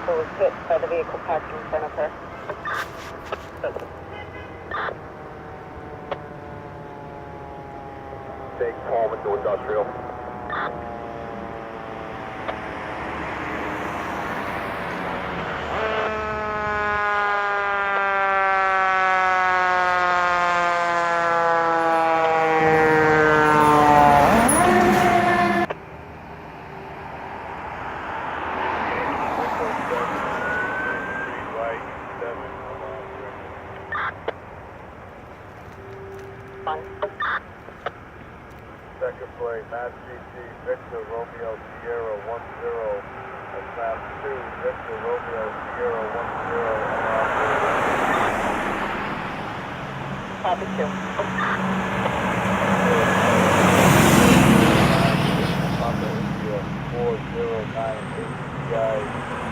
vehicle was hit by the vehicle parked in front of her. Take home into industrial. Second plate, Mass GT, Victor Romeo Sierra 10, and Mass 2, Victor Romeo Sierra 10, Copy 2. Papa India 409 HCI